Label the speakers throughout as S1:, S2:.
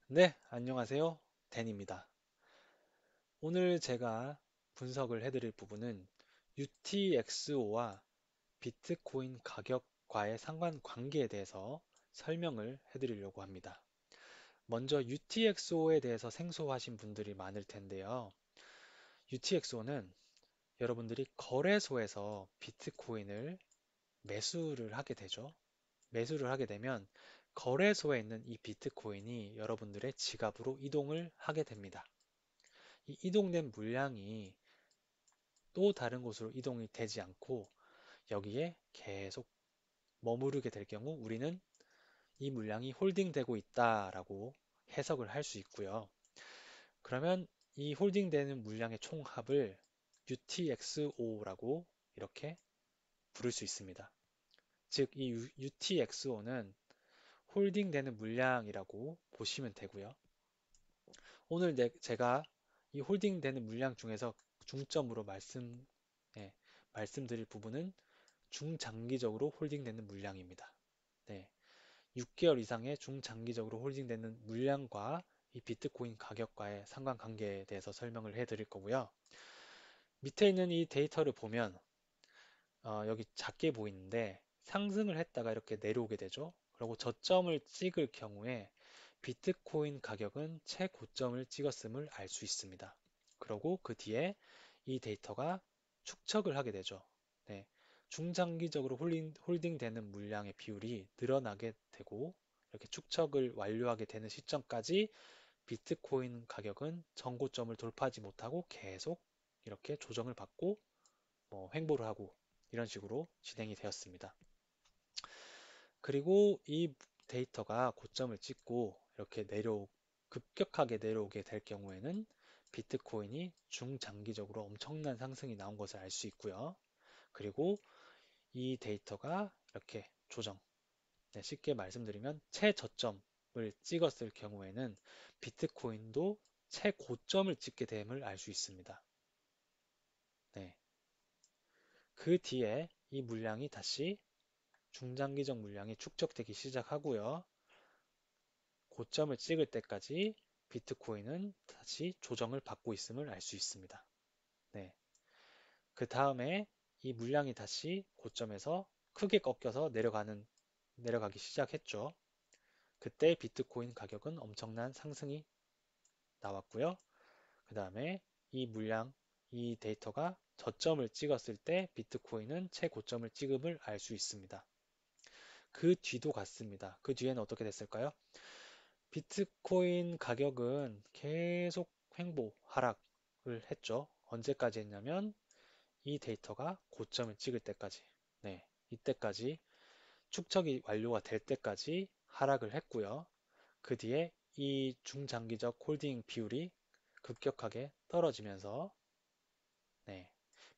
S1: 네, 안녕하세요. 댄입니다. 오늘 제가 분석을 해드릴 부분은 UTXO와 비트코인 가격과의 상관관계에 대해서 설명을 해드리려고 합니다. 먼저 UTXO에 대해서 생소하신 분들이 많을 텐데요. UTXO는 여러분들이 거래소에서 비트코인을 매수를 하게 되죠. 매수를 하게 되면 거래소에 있는 이 비트코인이 여러분들의 지갑으로 이동을 하게 됩니다. 이 이동된 물량이 또 다른 곳으로 이동이 되지 않고 여기에 계속 머무르게 될 경우 우리는 이 물량이 홀딩되고 있다라고 해석을 할 수 있고요. 그러면 이 홀딩되는 물량의 총합을 UTXO라고 이렇게 부를 수 있습니다. 즉, 이 UTXO는 홀딩되는 물량이라고 보시면 되고요. 오늘 제가 이 홀딩되는 물량 중에서 중점으로 예, 말씀드릴 부분은 중장기적으로 홀딩되는 물량입니다. 네, 6개월 이상의 중장기적으로 홀딩되는 물량과 이 비트코인 가격과의 상관관계에 대해서 설명을 해드릴 거고요. 밑에 있는 이 데이터를 보면 여기 작게 보이는데 상승을 했다가 이렇게 내려오게 되죠. 그리고 저점을 찍을 경우에 비트코인 가격은 최고점을 찍었음을 알 수 있습니다. 그리고 그 뒤에 이 데이터가 축적을 하게 되죠. 네, 중장기적으로 홀딩되는 물량의 비율이 늘어나게 되고 이렇게 축적을 완료하게 되는 시점까지 비트코인 가격은 전고점을 돌파하지 못하고 계속 이렇게 조정을 받고 횡보를 하고 이런 식으로 진행이 되었습니다. 그리고 이 데이터가 고점을 찍고 이렇게 급격하게 내려오게 될 경우에는 비트코인이 중장기적으로 엄청난 상승이 나온 것을 알 수 있고요. 그리고 이 데이터가 이렇게 네, 쉽게 말씀드리면 최저점을 찍었을 경우에는 비트코인도 최고점을 찍게 됨을 알 수 있습니다. 네. 그 뒤에 이 물량이 다시 중장기적 물량이 축적되기 시작하고요. 고점을 찍을 때까지 비트코인은 다시 조정을 받고 있음을 알 수 있습니다. 네. 그 다음에 이 물량이 다시 고점에서 크게 꺾여서 내려가기 시작했죠. 그때 비트코인 가격은 엄청난 상승이 나왔고요. 그 다음에 이 데이터가 저점을 찍었을 때 비트코인은 최고점을 찍음을 알 수 있습니다. 그 뒤도 같습니다. 그 뒤에는 어떻게 됐을까요? 비트코인 가격은 계속 하락을 했죠. 언제까지 했냐면 이 데이터가 고점을 찍을 때까지. 네, 이때까지 축적이 완료가 될 때까지 하락을 했고요. 그 뒤에 이 중장기적 홀딩 비율이 급격하게 떨어지면서 네,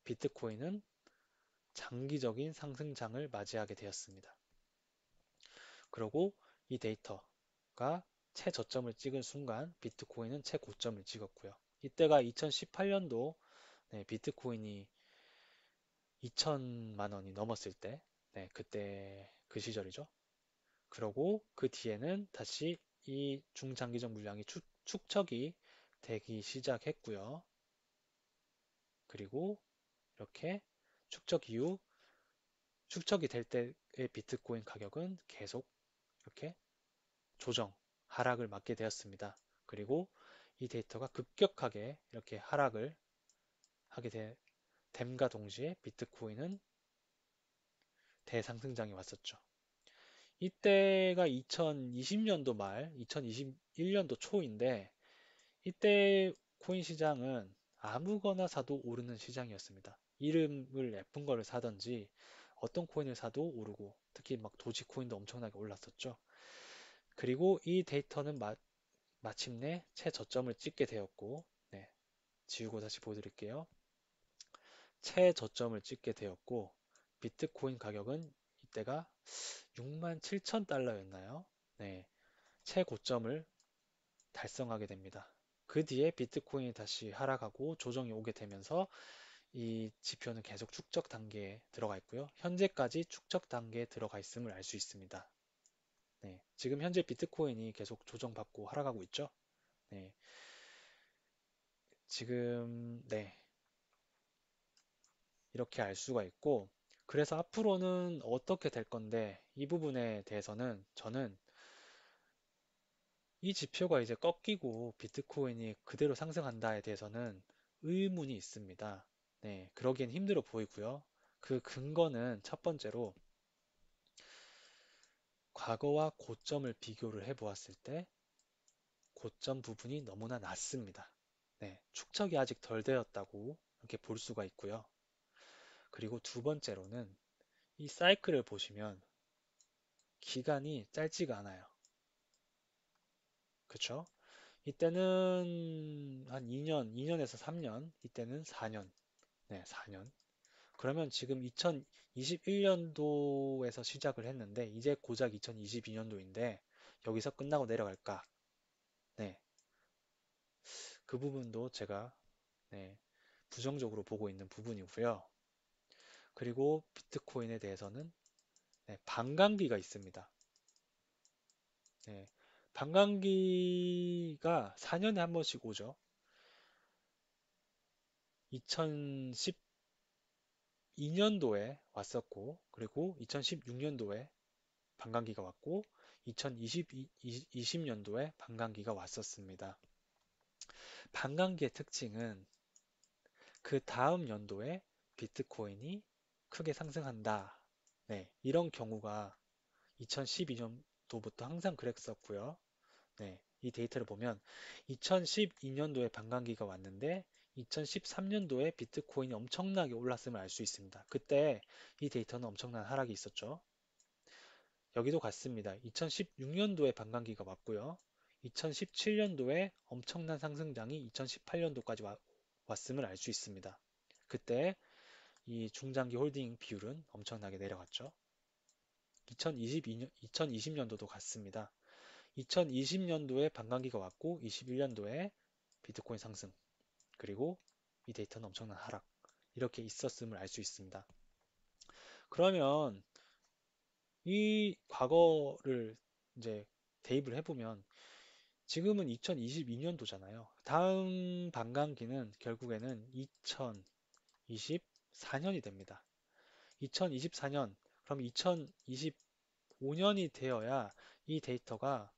S1: 비트코인은 장기적인 상승장을 맞이하게 되었습니다. 그리고 이 데이터가 최저점을 찍은 순간 비트코인은 최고점을 찍었고요. 이때가 2018년도 비트코인이 2천만 원이 넘었을 때, 네, 그때 그 시절이죠. 그러고 그 뒤에는 다시 이 중장기적 물량이 축적이 되기 시작했고요. 그리고 이렇게 축적 이후 축적이 될 때의 비트코인 가격은 계속 이렇게 하락을 맞게 되었습니다. 그리고 이 데이터가 급격하게 이렇게 하락을 하게 됨과 동시에 비트코인은 대상승장이 왔었죠. 이때가 2020년도 말, 2021년도 초인데 이때 코인 시장은 아무거나 사도 오르는 시장이었습니다. 이름을 예쁜 거를 사든지 어떤 코인을 사도 오르고 특히 막 도지코인도 엄청나게 올랐었죠. 그리고 이 데이터는 마침내 최저점을 찍게 되었고, 네, 지우고 다시 보여드릴게요. 최저점을 찍게 되었고, 비트코인 가격은 이때가 6만 7천 달러였나요? 네, 최고점을 달성하게 됩니다. 그 뒤에 비트코인이 다시 하락하고 조정이 오게 되면서 이 지표는 계속 축적 단계에 들어가 있고요. 현재까지 축적 단계에 들어가 있음을 알 수 있습니다. 네, 지금 현재 비트코인이 계속 조정받고 하락하고 있죠. 네, 지금 네, 이렇게 알 수가 있고 그래서 앞으로는 어떻게 될 건데 이 부분에 대해서는 저는 이 지표가 이제 꺾이고 비트코인이 그대로 상승한다에 대해서는 의문이 있습니다. 네, 그러기엔 힘들어 보이고요. 그 근거는 첫 번째로 과거와 고점을 비교를 해 보았을 때 고점 부분이 너무나 낮습니다. 네, 축적이 아직 덜 되었다고 이렇게 볼 수가 있고요. 그리고 두 번째로는 이 사이클을 보시면 기간이 짧지가 않아요. 그쵸? 이때는 한 2년, 2년에서 3년, 이때는 4년. 네, 4년. 그러면 지금 2021년도에서 시작을 했는데 이제 고작 2022년도인데 여기서 끝나고 내려갈까? 네, 그 부분도 제가 네, 부정적으로 보고 있는 부분이고요. 그리고 비트코인에 대해서는 네, 반감기가 있습니다. 네, 반감기가 4년에 한 번씩 오죠. 2012년도에 왔었고, 그리고 2016년도에 반감기가 왔고, 2020년도에 반감기가 왔었습니다. 반감기의 특징은 그 다음 연도에 비트코인이 크게 상승한다. 네, 이런 경우가 2012년도부터 항상 그랬었고요. 네, 이 데이터를 보면 2012년도에 반감기가 왔는데 2013년도에 비트코인이 엄청나게 올랐음을 알 수 있습니다. 그때 이 데이터는 엄청난 하락이 있었죠. 여기도 같습니다. 2016년도에 반감기가 왔고요. 2017년도에 엄청난 상승장이 2018년도까지 왔음을 알 수 있습니다. 그때 이 중장기 홀딩 비율은 엄청나게 내려갔죠. 2020년도도 같습니다. 2020년도에 반감기가 왔고 21년도에 비트코인 상승 그리고 이 데이터는 엄청난 하락 이렇게 있었음을 알 수 있습니다. 그러면 이 과거를 이제 대입을 해보면 지금은 2022년도잖아요. 다음 반감기는 결국에는 2024년이 됩니다. 2024년 그럼 2025년이 되어야 이 데이터가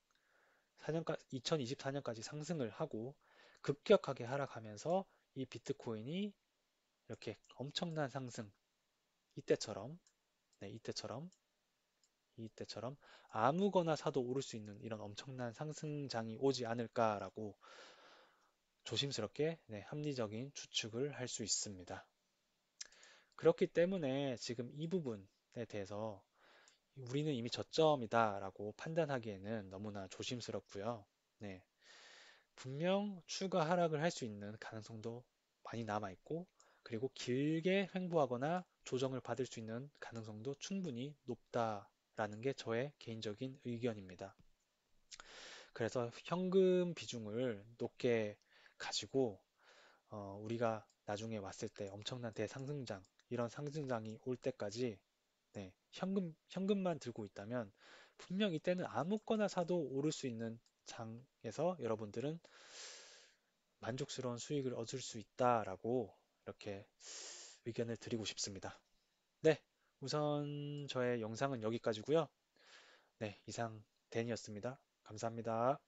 S1: 2024년까지 상승을 하고 급격하게 하락하면서 이 비트코인이 이렇게 엄청난 상승, 이때처럼, 네, 이때처럼 아무거나 사도 오를 수 있는 이런 엄청난 상승장이 오지 않을까라고 조심스럽게 네, 합리적인 추측을 할 수 있습니다. 그렇기 때문에 지금 이 부분에 대해서 우리는 이미 저점이다라고 판단하기에는 너무나 조심스럽고요. 네, 분명 추가 하락을 할 수 있는 가능성도 많이 남아 있고, 그리고 길게 횡보하거나 조정을 받을 수 있는 가능성도 충분히 높다라는 게 저의 개인적인 의견입니다. 그래서 현금 비중을 높게 가지고 우리가 나중에 왔을 때 엄청난 대상승장, 이런 상승장이 올 때까지 네, 현금만 들고 있다면 분명 이때는 아무거나 사도 오를 수 있는 장에서 여러분들은 만족스러운 수익을 얻을 수 있다라고 이렇게 의견을 드리고 싶습니다. 네, 우선 저의 영상은 여기까지고요. 네, 이상 댄이었습니다. 감사합니다.